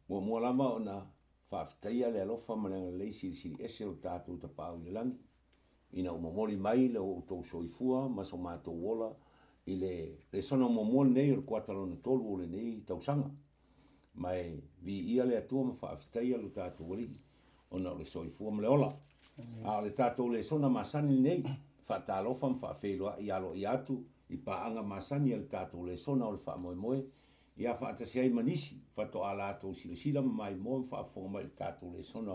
Mua lama ona whaafitaia le alofa malenga lei siri ese o tātou ta pāu le langi. Ina umamori mai le o tau soifua, maso mātou wola, i le sona umamori nei o le kuatalona tolu o le nei tausanga. Mai vi ia le atua ma whaafitaia lo tātou wari, ona o le soifua ma le ola. A le tātou le sona masani nei, whaatalofa ma whaafeilua i alo i atu, i paanga masani le tātou le sona o le whaamoemoe, ia whaatasi ai manisi, whato a lātou silasila mai moa whaafonga mai le tātou le sona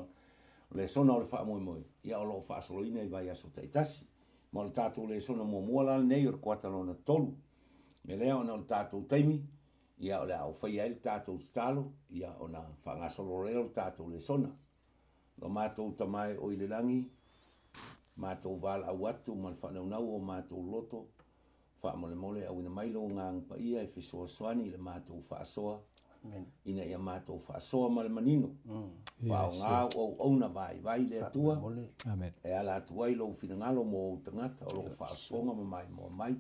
o le whaamoemoe. Ia o loo whaasoloina i vai aso taitasi. Ma le tātou le sona mua la nei o le kuatalona tolu. Me lea ona o le tātou taimi, ia o le au whaia le tātou talo, ia ona whangasolo reo le tātou le sona. Lo mātou tamai o i le langi, mātou wala au atu, ma le whanaunau o mātou loto, whaamole au ina mailo ngang pa ia e fisoa soani le mātou whaasoa, ina ia mātou whaasoa ma le manino. Whao ngā au na vai le atua, e ala atua i lau whingalo mo o tangata, o lau whaasonga ma mai mo mai.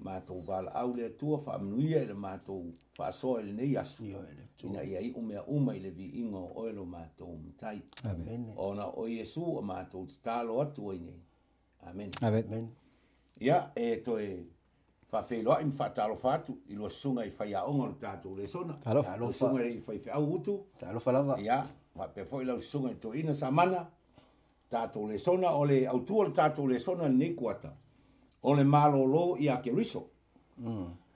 Mātou wala au le atua, whaamnuia le mātou whaasoa le nei asu. Ina ia i umea i le vi ingo oelo mātou mtai. Ona o Iesu o mātou talo atu o nei. Amen. Ia, e toe whawheloa i mwhatalo whatu, i lua sunga i whaiaonga o tātou le sona. Lo sunga i whaiwhiau utu. Ia, pe foi lau sunga i to ina sa mana, tātou le sona, o le autua le tātou le sona nei kuata. O le malolo i ake riso.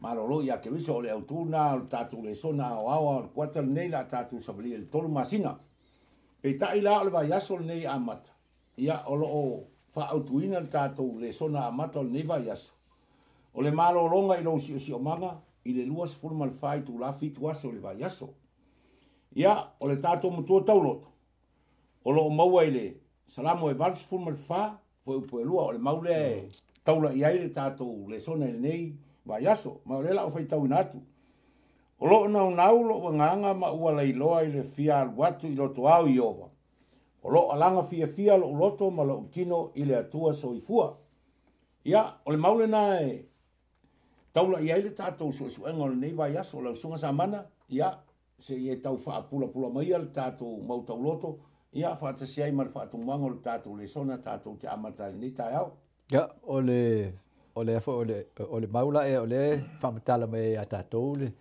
Malolo i ake riso, o le autuna, o tātou le sona, o awa, o kuata nei la tātou sabali, le tolu masina. Pe ta ila o le vai aso nei amata. Ia, o lo o whaautuina le tātou le sona amata o le nei vai aso. O le malolonga i lo si o manga, i le luas forma le whai tu la fitu aso le vai aso. Ia, o le tātou mutua tauloto. O lo o maua i le salamo e valus forma le wha, foi upo e lua, o le maule taula i aile tātou le sona le nei vai aso, ma o le la o whai tau inatu. O lo nau lo o nganga ma ua lai loa i le fia watu i loto au i ova. O lo alanga fia lo loto ma lo utino i le atua soifua. Ia, o le maule na e taula i aile tātou suenga o le nei vai aso, o lau sunga sa mana, ia, se i e tau wha pula mai al tātou mau tau loto, ia whaatasi ai mar whaatung mango le tātou le sona, tātou te amata ni tai au. Ia, o le maula e o le whamatala mai a tātou le,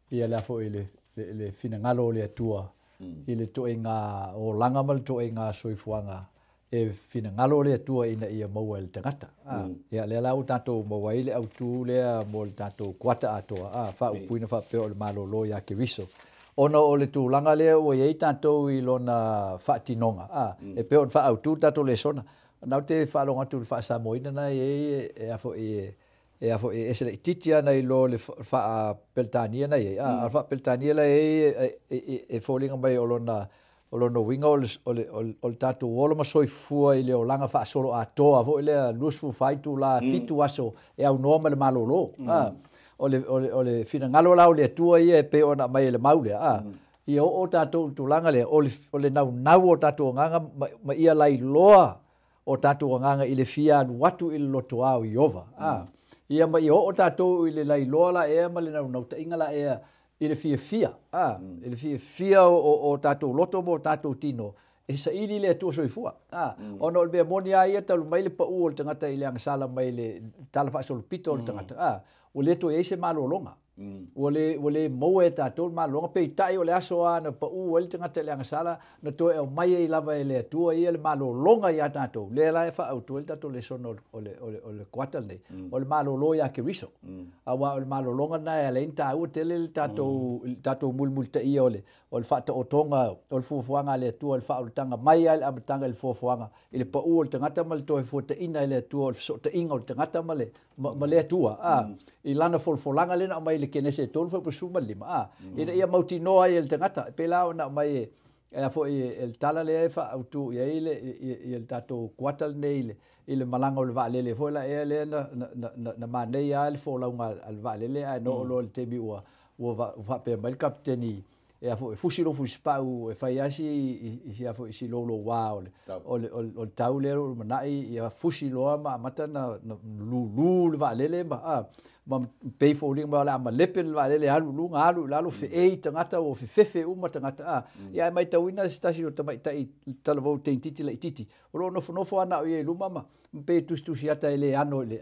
ia le afo i le finangalo le atua, i le toe ngā o langa mal toe ngā soifuanga, e finangalo le atua ina ia maua le tangata. Ia le lau tātou maua i le autu lea mo le tātou kuata atoa, wha upuina wha peo le malolo ia ke riso. Ona o le tūlanga lea ua iei tātou i lona whaatinonga. E peo wha autu tātou le sona. Nau te whaalonga tu le whaasamoina na e afo e esele ititia na i lo le wha peltania na iei. Wha peltania la e fōlinga mai o lona winga o le tātou wolo masoifua i le o langa wha solo a toa. Fo i lea lusfu whaitu la fitu aso e au noama le malolo. O le fina ngalo lau le atua ia e pe ona mai le maule. Ia o tātou tūlanga le, o le nau o tātou nganga ma ia lai loa o tātou nganga i le fia watu i le loto au i ova. Ia ma ia o tātou i le lai loa la ea ma le nau ta inga la ea i le fia. I le fia o tātou loto mo tātou tino. E sa ili le atua soifua. Ono le bea moni a ia talu mai le pa u o le tangata i le angasala mai le tala wha solo pito o le tangata. O le to e se malolonga. O le moe e tātou malolonga. Pe i tai o le aso a na pa u o le tangata i le angasala na to e o mai e lava e le atua ia le malolonga i a tātou. Le la e wha au tu e tātou le sono o le kuatal nei. O le malolo i a ke riso. Awa o le malolonga na e le inta ua tele le tātou mulmulta ia o le whata o tonga o le fuafuanga le atua o le wha o le tanga mai ai le amatanga le fuafuanga. I le pa u o le tangata ma le toe fuata ina le atua o le fisota inga o le tangata ma le atua. I lana folfolanga le na mai le kenese tolu fa pusuma lima. Ina ia mauti noa i le tangata. Pe lao na mai e a fo i el tala le e fa autu i le tātou kuatal nei i le malanga o le vaalele. Fo la e le na manei a le fo launga al vaalele a no lo le tebi ua pe mai kapteni e afo e fusilo fuspau e fai asi i sia fo isi lolo wa o tau le o manai ia fusilo ma mata na lu va lele ma ma pay for ling ma la ma lepel va lele alu lu ngalu lalu fe e tangata o fe uma tangata ia mai tawina stasi o tamai tai talavo tentiti le titi o lo no fo ana e lu mama pe tu siata ele ano le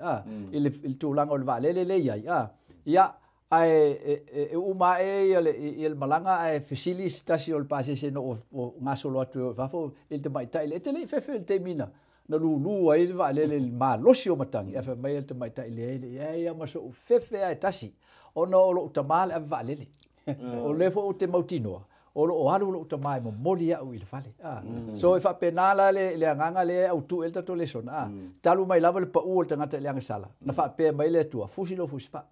ele tu lango va lele le ia ai uma il malanga ai fisilis tasi ol pase se no ngaso lo atu va fo il te mai tai le te le fe te mina na lu ai va le ma lo si o matangi fa mai te mai tai le ia ma so fe ai tasi o no lo tamal va le o le fo te mautino o lo alu lo tamai mo moli au il fale so e fa penala le nganga le au tu el tato le sona talu mai lava le pa u te ngata le sala na fa pe mai le tua fusilo fuspa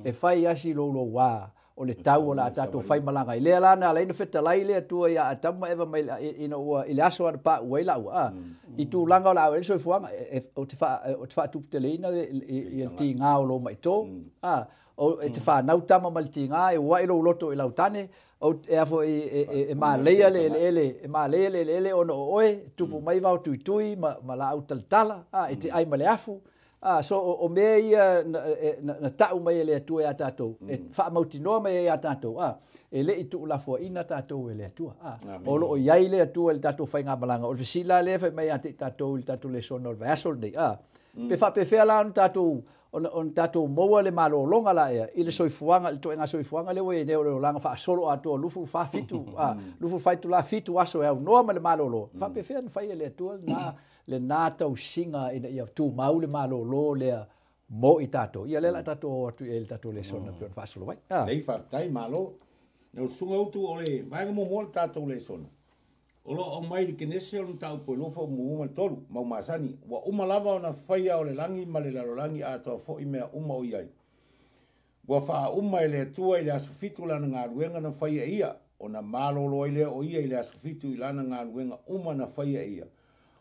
e fai asi lo wa o le tau o la tato fai malanga i le lana le no feta lai le tua ia tama eva mai ina ua i le aso ar pa ua ila ua i tu langa o la o so fuanga o te fa tu te leina i el ti ngā o lo mai tō o te fa nau tama mal ti ngā e ua ilo loto i lautane o e afo e ma leia le ono oe tupu mai vau tui ma la au taltala e te ai ma le afu so o me ia na tau mai le atu e tatou e fa mautinoa mai e tatou e le itu la fo ina tatou e le atu o lo iai le atu e tatou fai nga malanga o sila le fa mai ate tatou il tatou le sono va asol nei pe fa pe fe la tatou on tatou moa le malo longa la ia ile soifuanga to nga soifuanga le we ne o langa fa solo atu lufu fa fitu lufu fai tu la fitu aso e no ma le malo lo fa pe fe fai le atu na le nata o singa ina ia tu maule malo lo le mo i tato ia le la tato tu el tato le sona pe fa solo vai lei fa tai malo no sunga utu ole vai mo mo tato le sona olo o mai ke nese on tau po lo fo mo tolu mau masani wa uma lava ona faia ole langi male la langi a to fo i me uma o iai wa fa uma ile tua ile asufitu la nga ruenga na faia ia ona malo lo ile o ia ile asufitu ila na nga ruenga uma na faia ia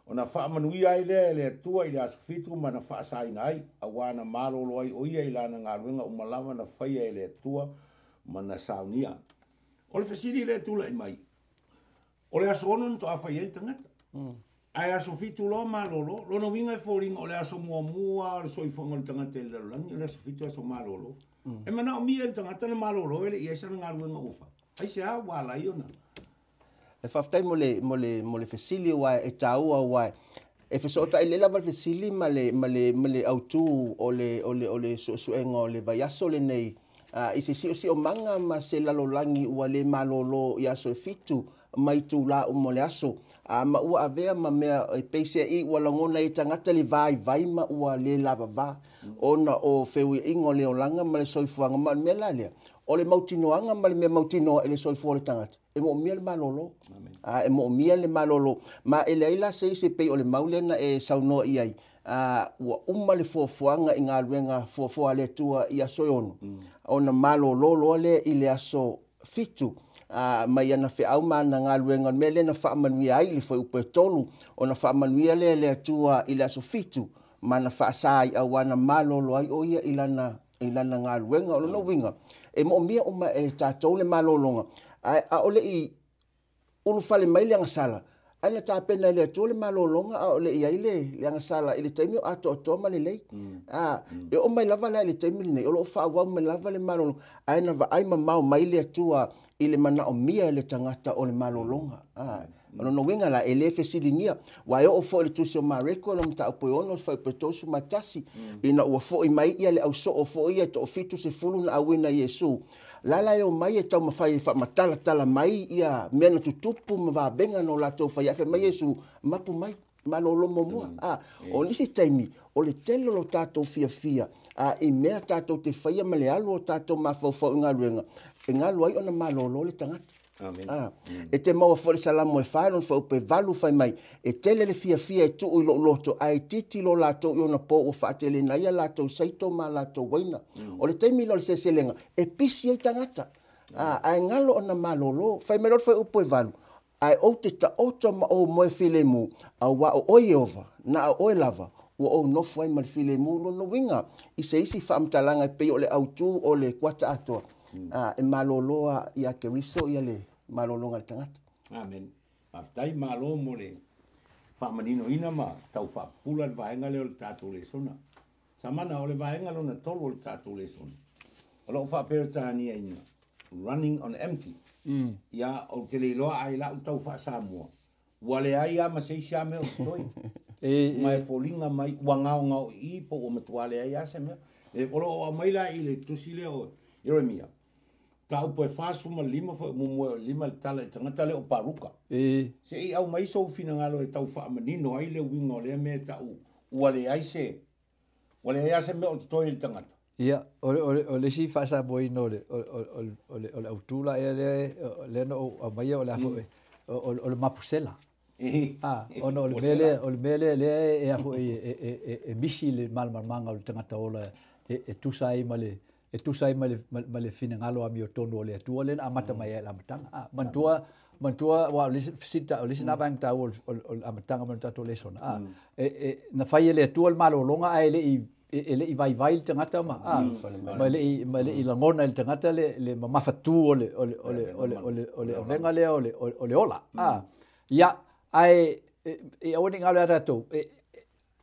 ona fa manuia ile le tua ile asufitu mana fa sai nai awana malo loi o ia ila na ngaruenga uma lava na faia ile tua mana saunia ole fasili le tula i mai ole asono to afa ye tangata ai asufitu lo malo lo no winga foring ole aso mua so i fongo tangata le langi ole asufitu aso malo lo e mana o mia tangata le malo lo ile ia sa ngaruenga ufa ai se a wala iona e faftai mo le fesili wa e taua wa e fesota ile lava fesili male autu ole suenga ole vaiaso le nei i se si o manga ma se lalolangi ua le malolo ia so fitu mai tu la mo le aso ma ua avea ma mea e peise i ua langona i tangata le vai ma ua le lava va ona o feui ingo le olanga ma le soifuanga ma mela lea o le mautinoanga ma le mea mautinoa ele soifua le tangata e mo mia le malolo e mo mia le malolo ma ele aila se pei o le maulena e saunoa i ai ua uma le fuafuanga i ngā ruenga fuafua le tua i aso onu ona malolo lo le i le aso fitu mai ana fe au mana ngā ruenga me le na whaamanuia ai le foi upe tolu ona whaamanuia le tua i le aso fitu mana whaasai au wana malolo ai o ia i lana ngā ruenga o no winga e mo mia uma e tātou le malolonga a ole i ulu fale mai le angasala ana ta pena le tua le malolonga a ole i le angasala i le taimi o ato ma le lei e o mai lava le taimi nei o lo whaawau mai lava le malolonga aina va ai mamau mai le tua i le mana o mia le tangata o le malolonga ono no winga la ele fesilingia wa o fo le tuso mareko no mta po ono fa petosu matasi ina o fo i mai ia le au so o fo ia to fitu se fulu na awina Yesu lala yo mai e tau mafai fa matala mai ia mena tutupu ma benga no la to fa ia fe mai Yesu mapu mai malolo momo o nisi taimi o le telo lo tato fia i mea tato te faia male alu o tato mafo nga luenga nga luai ona malolo le tangata e te maua fo le salamo e whaeron fa upe valu fai mai e tele le fia e tu i lo loto ai titi lo lato i ona po o whaatele na ia lato saito ma lato waina o le teimi lo le seselenga e pisi ai tangata ai ngalo ona malolo fai merot fai upe valu ai o te ta oto ma o moe file mu a wa o oi ova na o oi lava o no fai mal file mu no winga i se isi whaamtalanga pe o le autu o le kwata atoa e maloloa ia ke riso ia le malolonga le tangata. Amen. Aftai malo mo le whamanino ina ma tau whapula le vaenga leo le tātou le sona. Samana o le vaenga lo na tolo le tātou le sona. O lo whapera tānia ina. Running on empty. Ia o te leiloa ai la utau whasamua. Wale ai ama seisia me o toi. Mai folinga mai wangao ngao I po o matuale ai ase me. E olo o maila I le tusi leo Jeremia. Tau po e fasuma lima fo mo lima le tala tangata le o paruka. Se I au mai so fina ngalo e tau whaamanino ai le winga o le me tau. Wale ai se. Wale ai ase me o toi le tangata. Ia, o le si fasa boi no le o le autula le no o mai o le afo o le mapusela. Ono o le mele le e afo e misi le malmanga o le tangata ola e tusai male e tusai male fina ngalo ami o tonu o le atua le amata mai e la matanga. Mantua wa le sita o le sina bang ta o amatanga man tato le sona. Na fai le atua le malo longa ai le ele I vai le tangata ma ma le I langona le tangata le mafatu ole venga le ole ola ya ai e oni ngale ata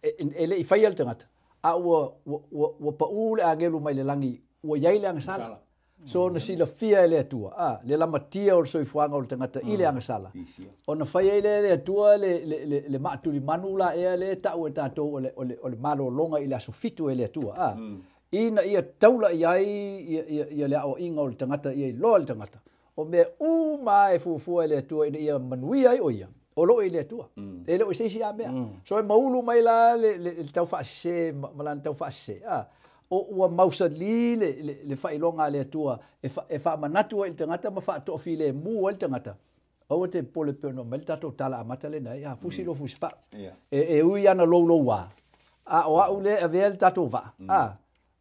ele I fai le tangata a wo pa ule angelu mai le langi wo yai le sala so na sila fia le atua le la matia o soifuanga o le tangata ile anga sala ona fai le atua le matuli manula e le tau e tato ole malo longa ile asofitu le atua ina ia taula ia le o inga o le tangata ia lo le tangata o me mai fu le atua ia manui ai o ia o lo ile atua ele o se sia mea so e maulu mai la le tau fa se malan tau fa se o mausa le failonga le atua e fa manatu el tangata ma fa to file mu el tangata o te pole peno mel tato tala amata le nei fusi lo fuspa e ui ana lo wa o ule a vel tato va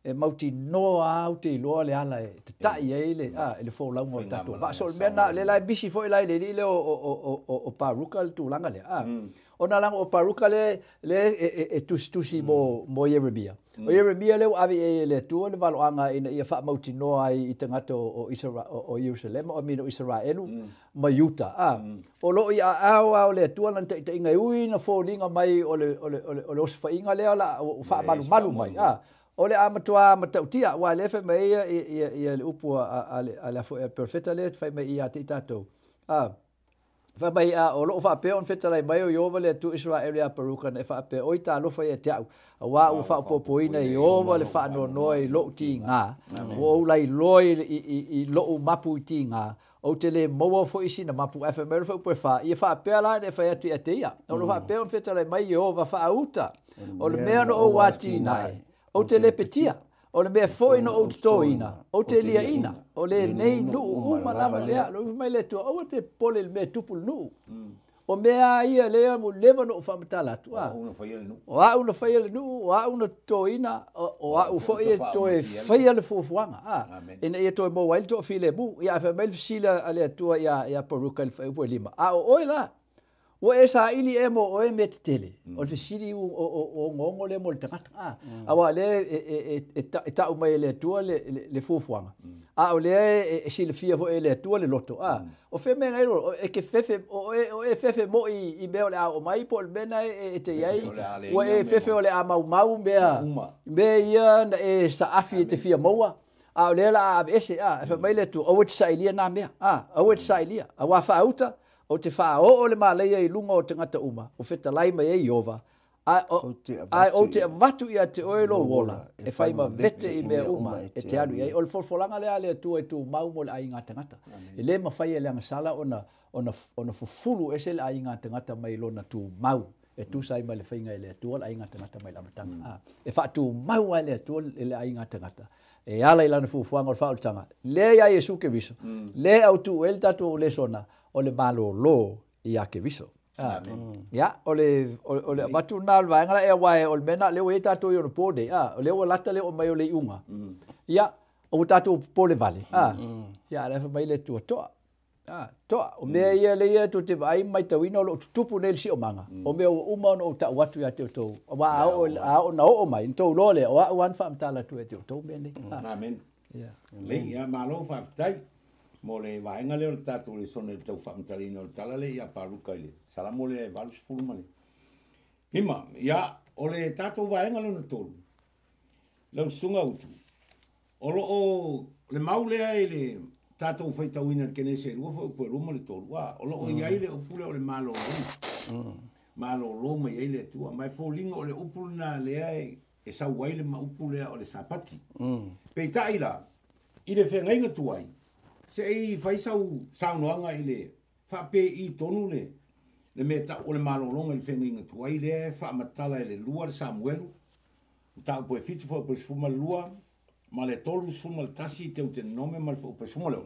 e mauti no au te lo le ala e tai ele ele fo la mo tato va sol mena le la bisi fo le o paruka tu langa le ona lang o paruka le tusi mo Jeremia o Jeremia le ave le tu le valo anga ina ia fa mauti no ai I tangata o Israel o Jerusalem o mino Israelu ma Yuta o lo ia au le tu lan te inga ui na fo linga mai o le osfa inga le ala o fa malu mai o le amatua matautia wa le fe mai ia le upu a fo perfecta le fa mai ia te tato fa mai o lo fa pe on feta lai mai o Jehova le tu Israel ia paruka ne fa pe o ta lo fa ia te wa u fa popoina Jehova le fa no noi lo ti nga o lai loi I lo mapu ti nga o te le mo fo isi na mapu fa mer fo fa ia fa pe la ne fa ia te ia o lo fa pe on feta lai mai Jehova fa uta o le mea no o wati nai o te le petia o le mea foi no o toina o te lia ina o le nei nu uma lama lea lo mai le tu o te pole le mea tupul nu o mea ia lea mo leva no famatala tu una faia le nu una toina o u foi to e faia le fufuanga ina ia to mo wail to file bu ia fa mel sila ale tu ia paruka le lima o ila o esa ili emo o e metele o le sili o ngongo le mo le tangata awa le e ta o mai le tua le fufuanga o le e sili fia vo le tua le loto o fe me ngai e ke fefe o e fefe mo I be o le o mai po le bena e te yai o e fefe o le a mau be ia e sa afi te fia moa o le la ese e fe mai le tu o te sailia na me o te sailia awa fa auta o te wha o le malaya I lunga o te ngata uma, o wheta lai mai e Iova, o te watu ia te oelo wola, e whai ma vete I mea uma, e te aru iei, o le folfolanga lea lea tua e tu mau mo le ai ngā tangata. E le ma whai e leanga sala ona fufulu e se le ai ngā tangata mai lona tu mau, e tu sai mai le whainga e lea tua le ai ngā tangata mai lamatanga. E wha tu mau ai lea tua e le ai ngā tangata. E ala I lana fufuanga o le whaoltanga. Le ia e suke viso, le au tu el tatu o le sona, o le malo lo ia ke viso. Ya, o le watu nal vai ngala e wae o le mena le we tatu yo no pode. O le o lata le o mai o le unga. Ya, o tatu pole vale. Ya, le fa mai le tu toa. Toa, o mea ia le ia tu te vai mai tawina lo tupu nel si o manga. O mea o uma no ta watu ya te to. Wa o na o mai to lo le o wan fa mtala tu e te to mene. Amen. le ia malo whaftai mo le vaenga leo tatu le sone tau whamtalina o tala le ia paruka ile sala mo le valus fulmane hima ia o le tatu vaenga leo na tolu lau sunga utu olo o le maulea ile tatu whaitauina kene se rua fo po ruma le tolu wa olo o ia ile upule o le malo malo lo mai ile tua mai fo linga o le upule na lea e sa waile ma upule o le sapati pe taila ile fe ngai tuai se i fai sau noanga ile fa pe i tonu le meta o le malo longa le fe ngai tuai le fa matala le luar Samuelu ta po fitu fo po fuma lua ma le tolu suma le tasi te te nome ma fo po suma lo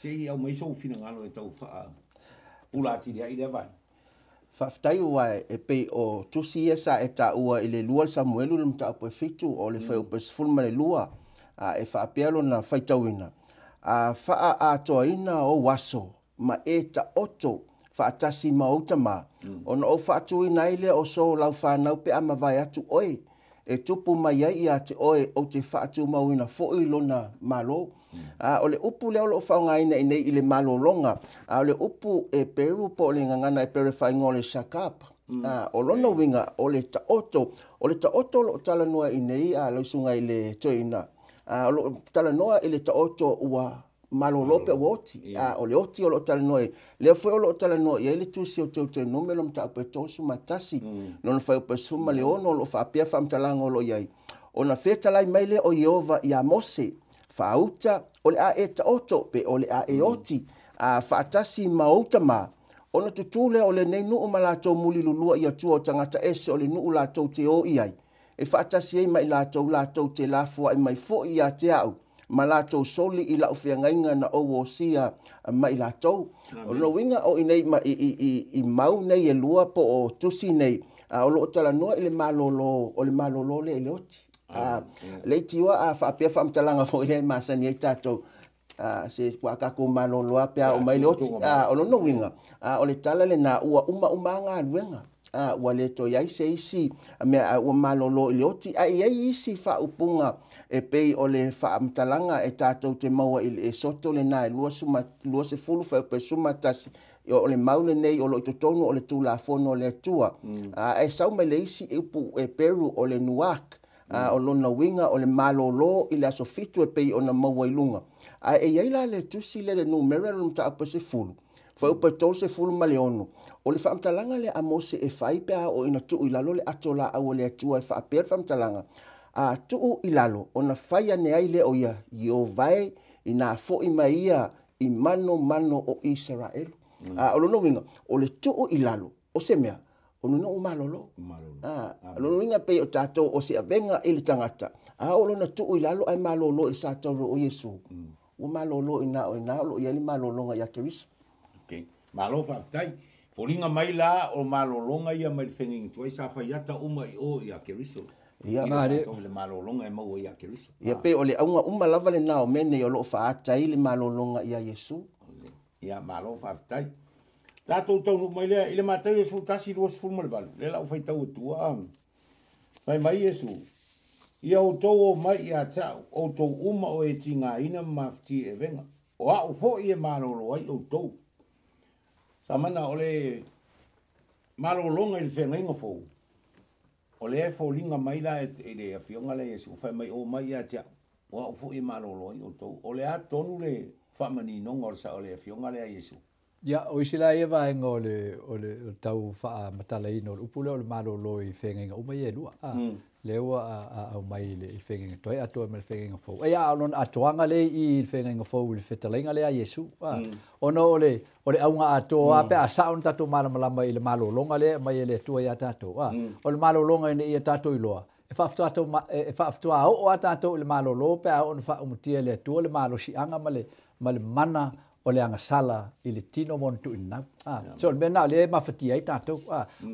se i au mai so fina ngalo e tau fa ula ti dia ile vai Whaftai ua e pei o tusi esa e ta ua i le lua Samuelu le mta apu e fitu o le whai upe sifulma le lua e whaapealo na whaitauina. Wha a toa ina o waso ma e ta oto whaatasi ma utama. Ona o whaatuina ile o so lau whanau pe ama vai atu oe. E tupu mai ai a te oe o te whaatu mauina fo i lona malo. O le upu leo lo whaungaina i nei i le malolonga. O le upu e peru po le ngangana e pere whaingo le shakapa. O lona winga o le taoto. O le taoto lo tala noa i nei a lausunga i le toina. O lo tala noa i le taoto ua malolope woti. O le oti o lo tala noa i. Leo fwe o lo tala noa i ele tusi o te numelo mta upe tosu matasi. Nona whai upe suma le ono lo whaapia whamtalanga o lo iai. O na whetalai maile o Iova i a Mose. Whaauta o le a e taoto pe o le a e oti. Whaatasi mauta ma. Ona tutule o le nei nuu malatou muli lulua i atua o tangata ese o le nuu latou te o iai. E whaatasi ei mai latou te lafua i mai fo i a te au. Ma latou soli i lau whiangainga na o sia mai latou. O no winga o i nei i mau nei e lua po o tusi nei. O lo tala noa i le malolo o le malolo le oti. Le tiwa a whaapea whamtalanga fo i le masani e tātou. Se wakako maloloa pea o mai le oti. O no winga. O le tala le na ua uma ngā luenga. Ua le to iai se isi. Mea ua malolo i le oti. Iai isi wha upunga e pei o le whaamtalanga e tātou te maua i le soto le nai. Lua se fulu whai pe sumatasi. O le maule nei o lo i totonu o le tūla fono o le tua. E sau mai le isi upu e peru o le nuak. O lona winga o le malolo i le aso fitu e pei o na maua i lunga. E iaila le tusi le numera lo mta apa se fulu. Fa upa tol se fulu ma le ono. O le whaamtalanga le amose e whaipea o ina tuu i lalo le atola au le atua e whaapea whaamtalanga. Tuu i lalo o na whaia ne ai le o ia i o vai i nga fo i maia i mano o Israel. O lona winga o le tuu i lalo o se mea. O nuna o malolo. Lona winga pe o tātou o se avenga i le tangata. O lona tuu i lalo ai malolo i sātauro o Yesu. O malolo i na o lo i ali malolonga i a Keriso. Malo whaftai. Polinga mai la o malolonga i a mai whenging tuai sa whaiata uma i o i a Keriso. Ia mare. Le malolonga e mau i a Keriso. Ia pe o le aunga uma lava le nao mene i o lo whaata i le malolonga i a Yesu. Ia malo whaftai. Tātou tau nuk mai lea, ile mātai Yesu tasi ruas fulma le balu. Le lau whai tau tua. Mai Yesu. Ia o tau o mai ia tau, o tau uma o e tinga ina mafti e venga. O a o fo i e marolo ai o tau. Sa mana o le marolonga i le whenga fo. O le e fo linga mai la e le awhionga le Yesu. Whai mai o mai ia tau. O a o fo i e marolo ai o tau. O le a tonu le whamani nonga o sa o le awhionga le a Yesu. Ya, o isila e vaenga o le tau wha matala ino, upule o le malolo i whengenga o mai e lua. Lewa au mai le i whengenga toi atua me le whengenga fau. Ea alon atuanga le i whengenga fau le whetalenga le a Yesu. Ono o le aunga atoa pe a saun tato malamalama i le malolonga le mai e le atua i a tato. O le malolonga i a tato i loa. E whaaftua o a tato i le malolo pe a ono wha umutia le atua le malo si anga ma le mana o le anga sala i le tino montu ina. So le mena le mawhati ai tātou.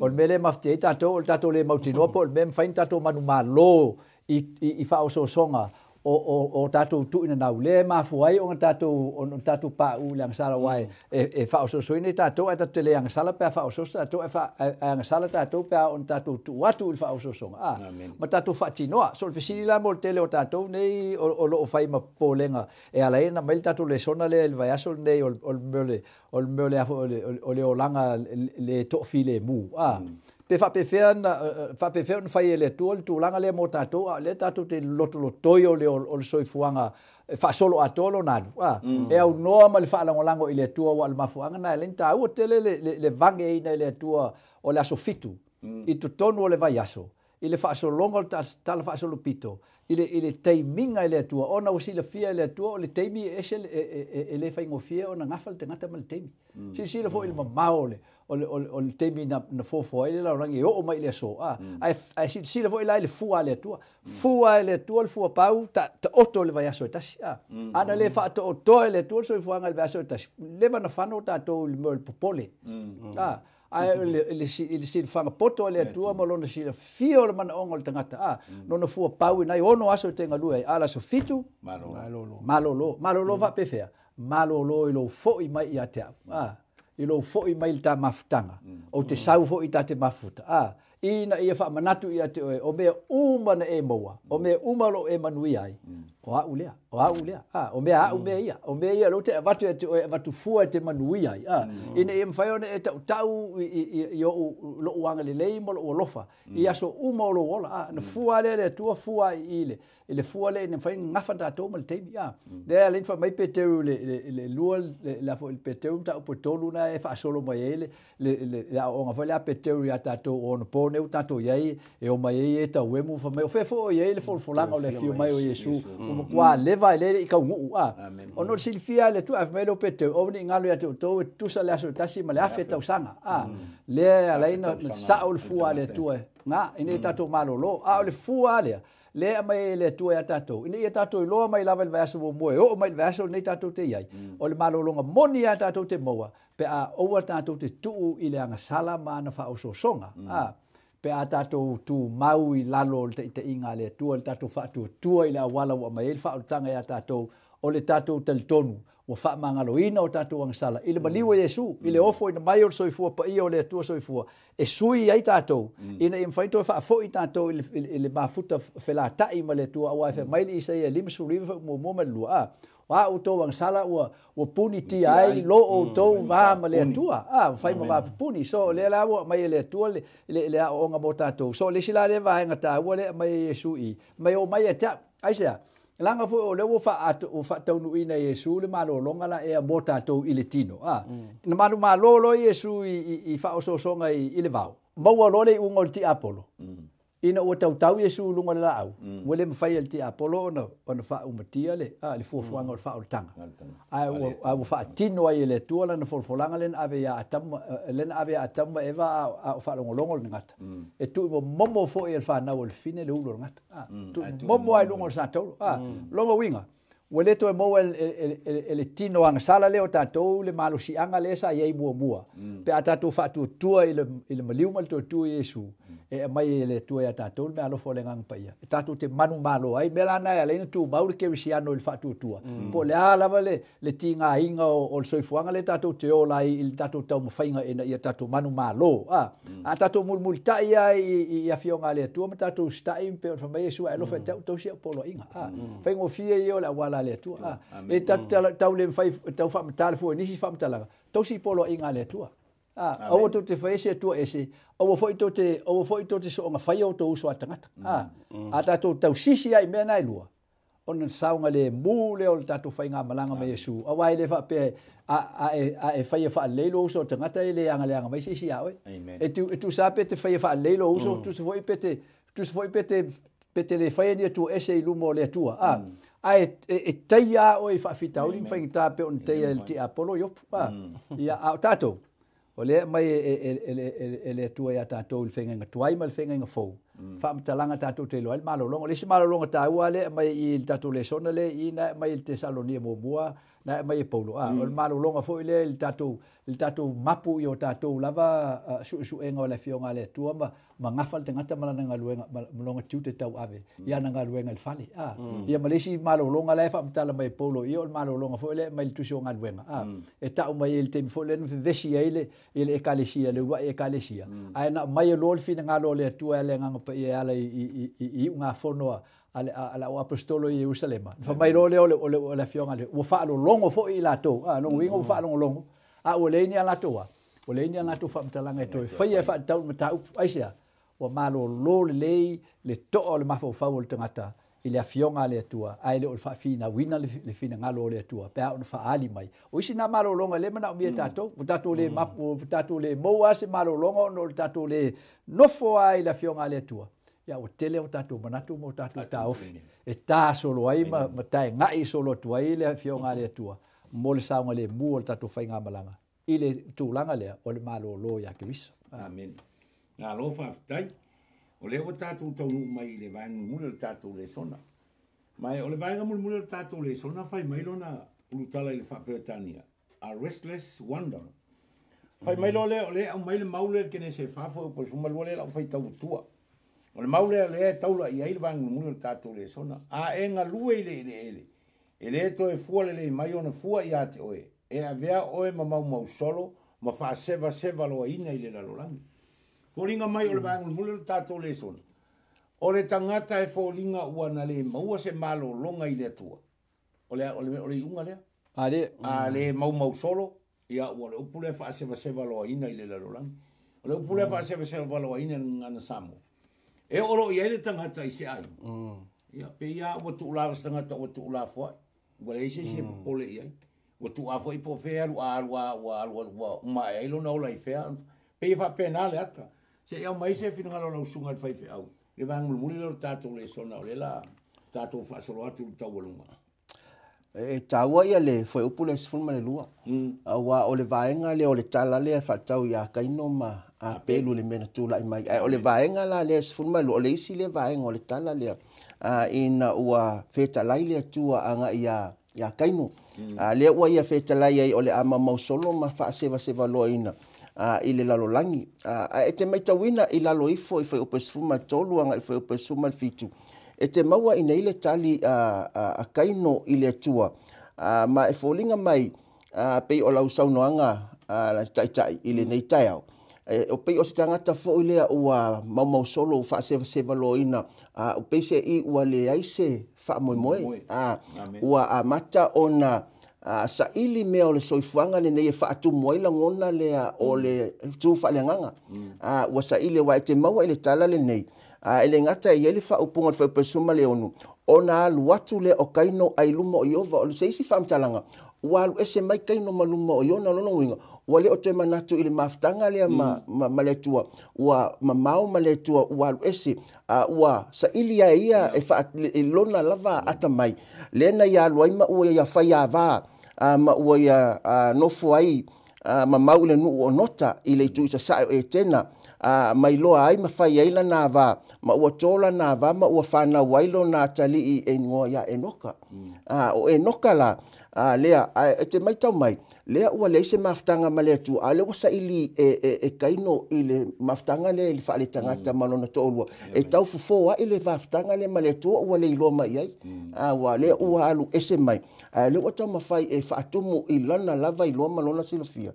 O le mele mawhati ai tātou, o le tātou le mautinoa po, o le mele mwhain tātou manu malo i whaoso songa o tatou tu ina nau le mafuai o tatou pa u le sala wai e fa so so ni tatou ata te le ang sala pa fa so tatou e fa ang sala tatou pa on tatou tu watu fa so so ma tatou fa tinoa so le sila mo tele o tatou nei o lo fai ma polenga e ala ina mai tatou le sona le vai aso nei o mele o le olanga le to file mu pe fa pe fe fai le tu langa le mo tatou le tatou te loto toyo le o soifuanga fa solo atolo na e au no ma le fa lango ile tua wa mafuanga na le ta o tele le vange ina le tua o la sofitu i tu tonu o le vai aso ile fa so longo tal fa so lupito ile taiminga ile tua ona usila fia ile tua le taimi ele fa ngofia ona ngafal te ngata mal taimi si le fo ile maole o le taimi na fo ile la rangi o mai le so ai si le fo ile fua ile tua le fua pau ta oto le vai aso tasi ana le fa to ile tua so fua ngal vai aso tasi le va na fano ta to le popole le si fanga poto le tua mo lona si fio le mana ongo le tangata no fua pau nai ono aso te ngalu ai ala so fitu malolo va pefea malolo ilo fo i mai ia te ilo fo i mai ta mafutanga o te sau fo i ta te mafuta ina ia fa manatu ia te o me uma na e moa o me uma lo e manui ai o ulea o me ia lo te vatu fua te manui ai ina e mfai ona e tau yo lo wanga le lei mo lo lofa ia so uma lo ola na fua le tua fua ile fua le ne fai ngafanta to mal te le le fa mai peteru le lua la fo il peteru ta po tolu na e fa solo mai le o nga fa le peteru ya ta to on po ne tato yai e o mai e ta wemu fa mai o fefo ye le fo langa o le fio mai o Yesu o kwa leva le ka ngu o no silfia le tu af mai lo peteru o ni ngalo ya to tu sa le aso tasi ma le afeta usanga le ala ina sa o fua le tu nga ine tato malolo le fua le mai le tu ya tato ine tato lo mai lava le vaso mo o mai vaso ne tato te yai o le malolonga moni ya tato te moa pe o tato te tu ile anga sala mana fa o so songa pe tato tu mau i lalo te inga le tu le tato fa tu ile wala wa mai fa o tanga ya tato o le tato tel tonu o fa mangaloina o tato ang sala ile maliwa Yesu ile ofo ina mai o soifua pa i o le tu soifua e sui ai tato ina im faito fa fo i tato ile mafuta fela tai ma le tu wa fa mai i sai lim suri mo malua wa o to ang sala o puni ti ai lo o to va ma le tu fa ma puni so le la mai le tu le o nga mo tato so le sila le va nga ta wo le mai Yesu i mai o mai ta ai sia langa fo o lewo fa tau ina Yesu le malolonga la e mo tatou i le tino na manu malolo Yesu i fa o songa i le vau mo lo le ungo ti Apollo ina o tau Yesu lunga la au wele mfai el ti Apollo ona fa umatia le fuanga o fa o tanga ai fa tino ai le tuala na folfolanga len ave ya atam eva fa longo ngata e tu momo fo el fa na o fine le ulo ngata tu momo ai lungo sa tau longo winga wele to mo el tino ang sala le o tatou le malusi anga le sa ye mua pe atatu fa tu ile maliu mal tu Yesu e mai le tu ya tatou me alo fole ngang paia tatou te manu malo ai melana ya le tu maul ke risiano il fa tu po le ala vale le tinga inga o soifuanga le tatou te ola il tatou tau mafainga ina ia tatou manu malo tatou mulmul tai ia fionga le tu tatou stai pe fa mai Yesu alo fa tau sia polo inga fa ngo fie yo la wala le tu e tau le fai tau fa mtal fo ni si fa mtala tau si polo inga le tu o to te faise tu ese o foi to te so nga fai o to uso atangata tatou tau sisi ai me nai lua ona saunga le mule o tatou fai nga malanga me Yesu awai le fa pe e fai fa le lo uso tangata ile anga mai sisi ai e tu sa pe te fai fa le lo uso tu foi pete le fai ni tu ese lumo le tua ai taia o fa fitau lim fai ta pe on taia ti Apollo yo ia tatou o le mai ele tua ya tatou il fenga tuai mal fenga fo whaamtalanga tātou te loa, malolonga, lesi malolonga tāua le, mai i tātou le sona le, ina mai i te Salonia mua, na mai e Paulo. O malolonga fo ile il tātou mapu i o tātou lava su-enga o le fionga le tua, ma ngafal te ngata malana ngaluenga, malonga tiu te tau ave, ia na ngaluenga il fale. Ia malesi malolonga le, whaamtala mai Paulo, ia o malolonga fo ile, mai il tusi o ngaluenga. E tau mai il temi fo ile, vesi ile ekalesia, le ua ekalesia. Ai na mai lo le fina ngalo le tua le nganga pa ia ala i unga fonoa ala o apostolo i Jerusalema. Fa mai lo le o fionga le o fa lo longo fo i lato. No wingo fa longo. O le ni ala toa. O le ni ala to fa mtalanga to. Fa ia fa tau mata aisia. O malo lo le to le mafo fa o tangata. Ile fionga le tua. Ai le o fa fina wina le fina ngalo le tua. Pa o fa ali mai. O isi na malo longa le mana o mi tato. O tato le mapu, tato le moa se malo longa no tato le nofo ai la fionga le tua. Ya o tele o tatou manatu mo tatou taofi e tā solo ai ma tai ngai solo tua i le fionga le tua mo le saunga le mu o tatou whainga malanga i le tūlanga lea o le malo lo ya kiwisa. Amen. Ngā lo whaftai o le o tatou taunu mai le vaenga mule le tatou le sona mai o le vaenga mule le tatou le sona whai mai lona ulutala i le whapeotania a restless wonder whai mai lo le o le au mai le maule kene se whafo o po sumalua le lau whai tau tua. O le maule le taula i ai vang mulu tatou le sona. A e nga lue le ele. Ele to e fua le mai ona fua i ate oe. E a vea oe ma mau solo ma fa seva lo ina i le lalolangi. Ko ringa mai o le vang mulu tatou le sona. O le tangata e fo linga ua na le maua se malo longa i le tua. O le unga lea. A le mau solo ia ua le upule fa seva lo ina i le lalolangi. O le upule fa seva lo ina ngana samo. E oro ia le tangata i se ai. Ia pe ia o tu la tangata o tu la fo. Wa ise se pole ia. O tu afo i po fe wa ma e lo na ola i fe. Pe fa penale ata. Se ia mai se fina ngalo na usunga fai fe au. Le vang muli lo tato le sona o le la tato fa solo atu tawalunga. E taua ia le foi upule se fulma le lua. Wa o le vaenga le o le tala le fa tau ia kaino ma a pelu le mena tula i mai. O le vaenga la le se fulma o le isi le vaenga o le tala le ina ua feta lai le tua anga ia kaino. Le ua ia feta lai ai o le ama mausolo ma fa seva loa ina. I le lalolangi. E te mai tawina i lalo ifo i foi upe se fulma tolu anga i foi upe se fulma fitu. E te maua ina ile tali a kaino ile tua. Ma e fōlinga mai pei o lau saunoanga tai ile nei tai au. O pei o se tangata fo ilea ua mau solo wha seva lo ina. O pei se i ua le aise wha moe. Ua mata ona sa ili mea o le soifuanga le nei e wha atu moila ngona lea o le tu wha le nganga. Ua sa ili wa e te maua ile tala le nei. Ele ngata i ele wha upunga wha upesuma le onu. Ona alu atu le o kaino ai luma o iova. O le seisi wha mtalanga. Ua alu ese mai kaino ma luma o iona lono winga. Ua le o te manatu ili maftanga lea ma le tua. Ua ma mau ma le tua. Ua alu ese. Ua sa ili a ia e wha lona lava ata mai. Lena ia alu aima ua ia whai a vaa. Ma ua ia nofo ai. Ma mau le nuu o nota i le tu isa sae e tena. Mai loa ai ma whai eila nā wā, ma ua tōla nā wā, ma ua whāna wailo nā tali i e ngoa ia e noka. O e noka la, lea, e te mai tau mai, lea ua leise maftanga ma lea tu, a le wasa ili e kaino i le maftanga le ili whaale tangata malona tōlua. E tau fufoa i le maftanga le ma lea tu, ua le iloa mai ai. Lea ua alu ese mai. Le ua tau mawhai e whaatumu i lana lava i loa malona silofia.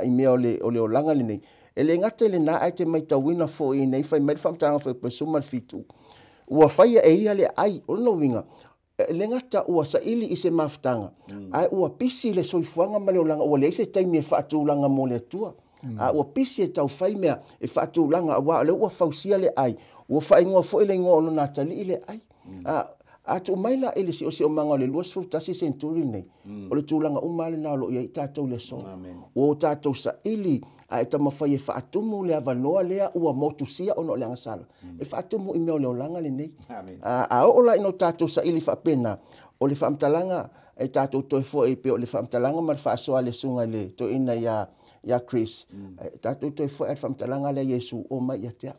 I mea o le olanga le nei. Ele ngata le na ai te mai tawina fo i nei whai mai whamtanga whai pesuma fitu. Ua whaia e ia le ai, o no winga. Le ngata ua sa ili i se maftanga. Ai ua pisi le soifuanga ma le olanga, ua le ise taimi e whaatulanga mo le tua. Ua pisi e tau whai mea e whaatulanga, le ua whausia le ai. Ua whai ngua fo ile ngua ono natali i le ai. Atu maila ele si o se o manga le luas futasi senturi nei. O le tūlanga umale nā lo ia i tātou le so. O tātou sa ili a e tamawhai e whaatumu le avanoa lea ua motusia ono le angasala. E whaatumu i mea o le olanga le nei. A ola ino tātou sa ili whapena. O le whaamtalanga e tātou toi fo e pe o le whaamtalanga ma le whaasoa le sunga le to ina ia Chris. Tātou toi fo e whaamtalanga le Yesu o mai ia tea.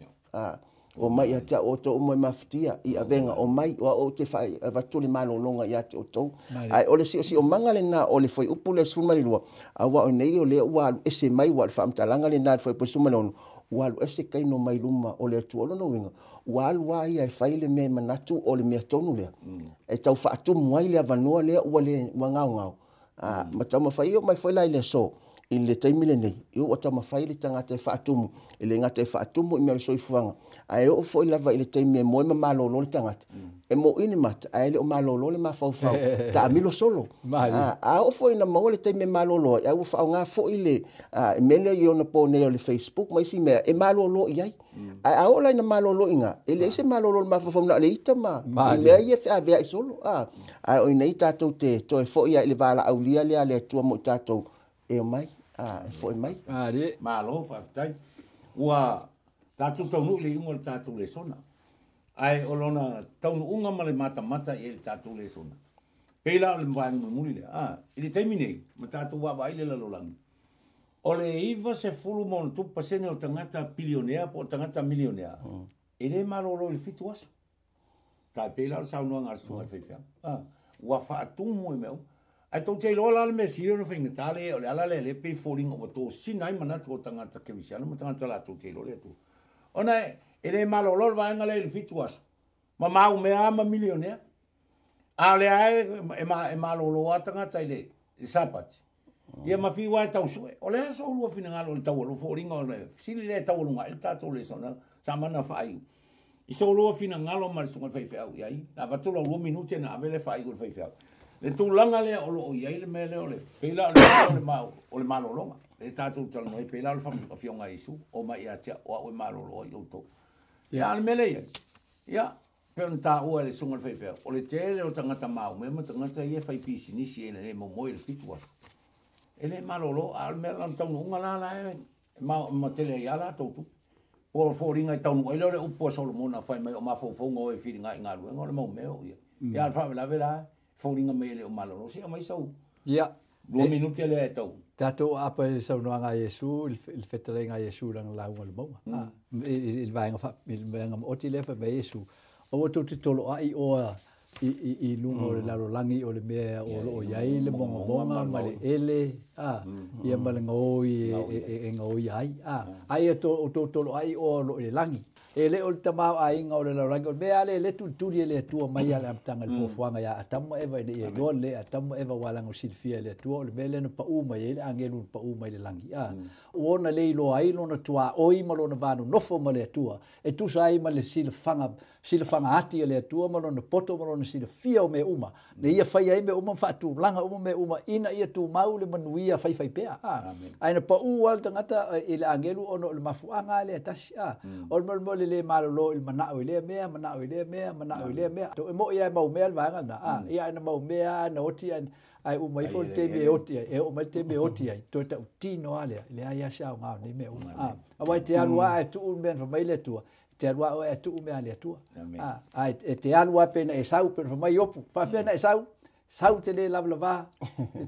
o mai ia te o to mo maftia I avenga o mai o te fai va tuli malolonga ia te o to ai o le si o manga le na o le foi upule suma le lua a wa o nei o le wa ese mai wa fa mtalanga le na foi posuma le wa ese kai no mai luma o le tu o no winga wa ia fai le me manatu o le me tonu le e tau fa tu mai le vanua le o le ngau ma tau ma fai o mai foi le so in le taimile nei I o tama fai le tangata fa atumu ile ngata fa atumu I me so ifuanga ai o foi lava ile taimile mo ma malo lo le tangata e mo ini mat ai le o malo lo le ma fa ta milo solo a o foi na mo le taimile malo lo ai o fa nga fo ile mele yo na po nei o le Facebook mai si me e malo lo ai ai o la na malo lo inga ile se malo lo ma fa na le itama me ai fa ve solo ai o nei tato te to e fo ia ile vala aulia le tua mo tato e mai foi mai re malo fa tai wa tatu tonu le ngol tatu le sona ai olona tonu unga male mata e tatu le sona pela le mbang muli le ili termine matatu wa vai le lolang ole iva se fulu mon tu pasene o tangata bilionea po tangata milionea ele malo lo il fituas ta pela sa no ngar su fe wa fa tumu meu ai tau te lola le mesio no finga tale o le ala le pe falling o to sinai mana to tanga ta ke visiano mo tanga la to te lo le tu ona ele malo lo va ngale le fituas ma o me ama milionea ale ai e malo lo atanga taile i sapat ia ma fi wa tau su o le so lo fina ngalo le tau lo falling o le sili le tau lo ngai ta to le sona sa mana fai i so lo fina ngalo ma so ngai fai au ai la va to lo minuti na avele fai go fai fai le tūlanga lea o lo iai le mele o le peila o le malolonga. Le tātou tala noi peila o le whamu fionga isu o mai a tia o le malolo i auto. Ia le mele ia. Ia, peo nta ua le sunga le whaipea. O le tele o tangata mau mema tangata ia whai pisi nisi e le mo moi le fitua. E le malolo a le mele am taunu unga la e ma tele ia la tautu. O le fōringa i taunu ele o le upua Solomona whai mai o mawhauwhaunga o e whiringa i ngā ruenga o le mau meo ia. Ia le whawe lawe la fōringa mai le o malolo. Si a mai sau. Ia. 2 minuti le e tau. Tato apa sau noanga Yesu, il fetalenga Yesu lang launga le maunga. Il vaenga oti lefa me Yesu. O tu te tolo ai o i lunga o le larolangi o le mea o lo iai le monga ma le ele. Ia ma le ngoi e ngoi ai. Ai to tolo ai o lo le langi. E le o tamau ai nga o le larolangi o mea le tuli le tua mai ale amtanga le fofuanga ia atamo eva i e gol le atamo eva wala ngo silfia le tua o le mele no pa uma i le angelu pa uma i le langi. Uona le ilo ai lona tua oi ma lona vanu nofo ma le tua. E tu sai ma le silfanga ati le tua ma lona poto ma lona silfia o me uma. Ne ia fai ai me uma fatu langa uma me uma ina ia tu mau le manuia fai pea. Ai na pa ua tangata i le angelu ono le mafuanga le atasi. O le malolo il manao ile mea manao ile mea to mo ia mau mea vanga na ia na mau mea na oti ai o mai fo te me oti e o mai te me oti ai to ta tino ale le ia sha nga ni me uma vai te alua tu un ben mai le tua te alua o tu me ale tua ai te alua pena e sau per mai opu fa pena e sau te le lava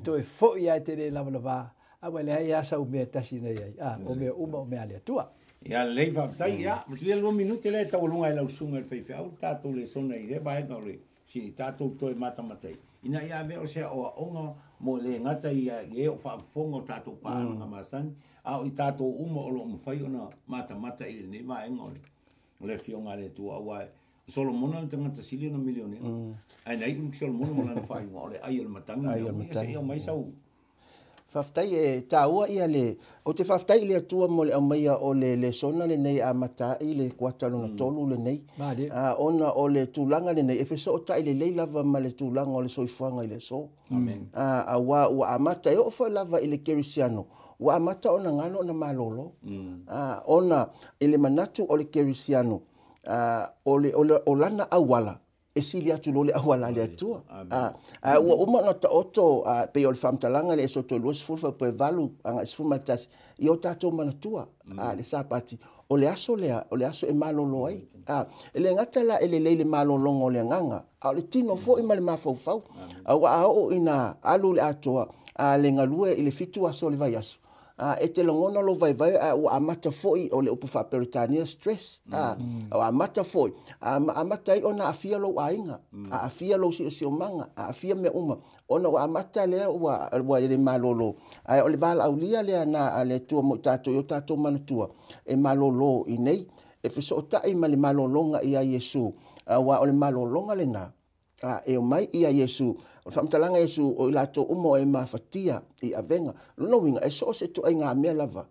to e fo ia te le lava a le ia sau me tasi nei ai o me uma o me ale tua. Ia lei va tai ia, mas le 2 minuti le tau lunga e lau sunga e fei au tatou le sona i le vai ka le si tatou to e mata matai. Ina ia ve o se o onga mo le ngata ia e o fa fongo tatou pa nga masan, au i tatou uma o lo mfai ona mata i le vai ngol. Le fionga le tu au Solomona le tangata sili na milione. Ai nei ku Solomona mo na fai ngol ai le matanga ia mai sau. Faftai e taua ia le o te faftai le atua mo le amaia o le sona le nei a mata i le kuatalona tolu le nei ona o le tūlanga le nei e feso o tai le lava ma le tūlanga o le soifuanga i le so amen a wa amata e o fo lava i le kerisiano wa amata ona ngano na malolo ona i le manatu o le kerisiano o lana awala e sili atu lo le awala le atua. Ua uma na ta oto pe o le whamtalanga le esoto luas fulfa pe valu anga isfumatas i o tatou manatua le sapati o le aso e malolo ai. E le ngata la e le leile malolonga o le nganga a le tino fo i ma le mafaufau. Ua o ina alu le atoa le ngalue i le fitu aso le vai aso. e te longona lo vai o amata foi o le upu whaperitania stress o amata foi amata i ona afia lo ainga afia lo si o manga afia me uma ona o amata le wa le malolo ai o le vala aulia le ana le tua mo tato yo tato manatua e malolo i nei e fesota i male malolonga ia Yesu wa o le malolonga le na e o mai ia Yesu o whamtalanga Yesu o ilato umo e mawhatia i avenga luna winga e so se tu ai ngā mea lava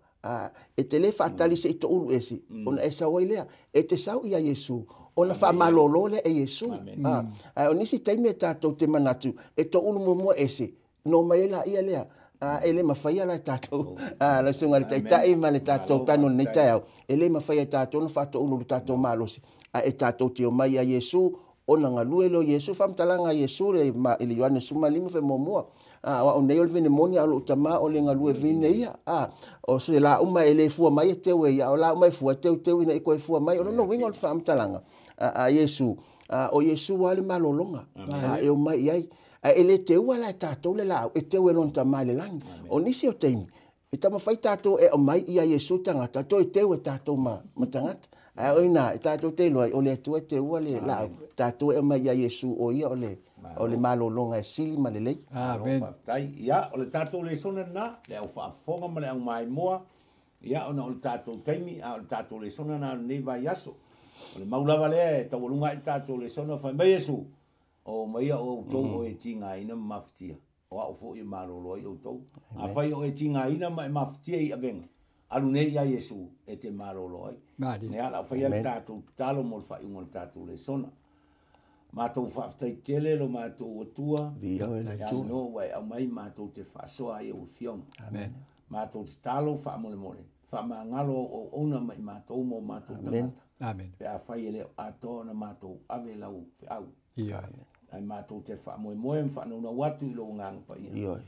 e te le whaatali se i to ulu esi ona e sa wailea e te sau ia Yesu ona wha malolo le e Yesu o nisi taimi e tātou te manatu e to ulu mua esi no mai la ia lea e le mawhaia la tātou la sunga le taitai ma le tātou tano nei tau e le mawhaia tātou na whato ulu tātou malosi e tātou te o mai a Yesu ona ngalue lo Yesu famtalanga Yesu le ili Yohane suma limu fe momua wa o nei o vene moni alo tama o le ngalue vine ia o se la uma ele fua mai te we ya o la uma fua te ina iko fua mai o no wingo famtalanga Yesu o Yesu wale malolonga e o mai ai ele te wala tato le la e te we lon tama le lang o nisi o teimi e tama fai tato e o mai ia Yesu tanga tato e te we tato ma tangata oina tato te loi o le tu te wale la tato e mai ia Yesu o ia o le malolonga e sili ma le lei amen tai ia o le tato le sona na le au whaafonga ma le au mai moa ia ona o le tato taimi o le tato le sona na nei vai aso o le maulawa lea e tawalunga i tato le sona whai mai Yesu o mai o tau o e tinga ina maftia o au fo i malolo i o tau a whai o e tinga ina ma maftia i avenga alu nei ia Yesu e te malolo ai ne ala whai al tato talo mo le whai ungo le tato le sona mātou whaafitai tele lo mātou atua no wai au mai mātou te whaasoa ai o whiong mātou te talo whaamole mole whaamangalo o ona mai mātou mo mātou amen pe a whai ele atoa na mātou ave lau au ai mātou te whaamoe moe whanau na watu i lo ngang pa ia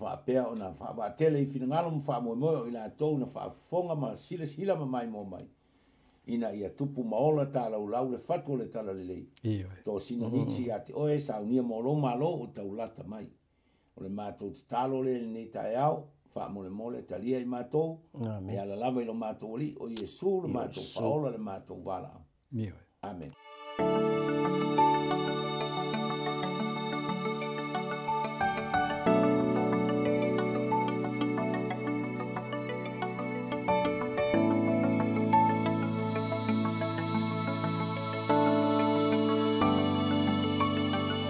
whaapea o na whaatele i whinangalo mo whaamoe moe o ila atou na whaafonga ma siles hila ma mai mo mai ina ia tupu maola tala ulau le fatu le tala lelei. To sina nitsi ati oe sa unia molo malo o taulata mai. O le mātou te talo le nei tae au, wha mole mole talia i mātou, e ala lava i lo mātou li, o Yesu le mātou paola le mātou wala. Amen.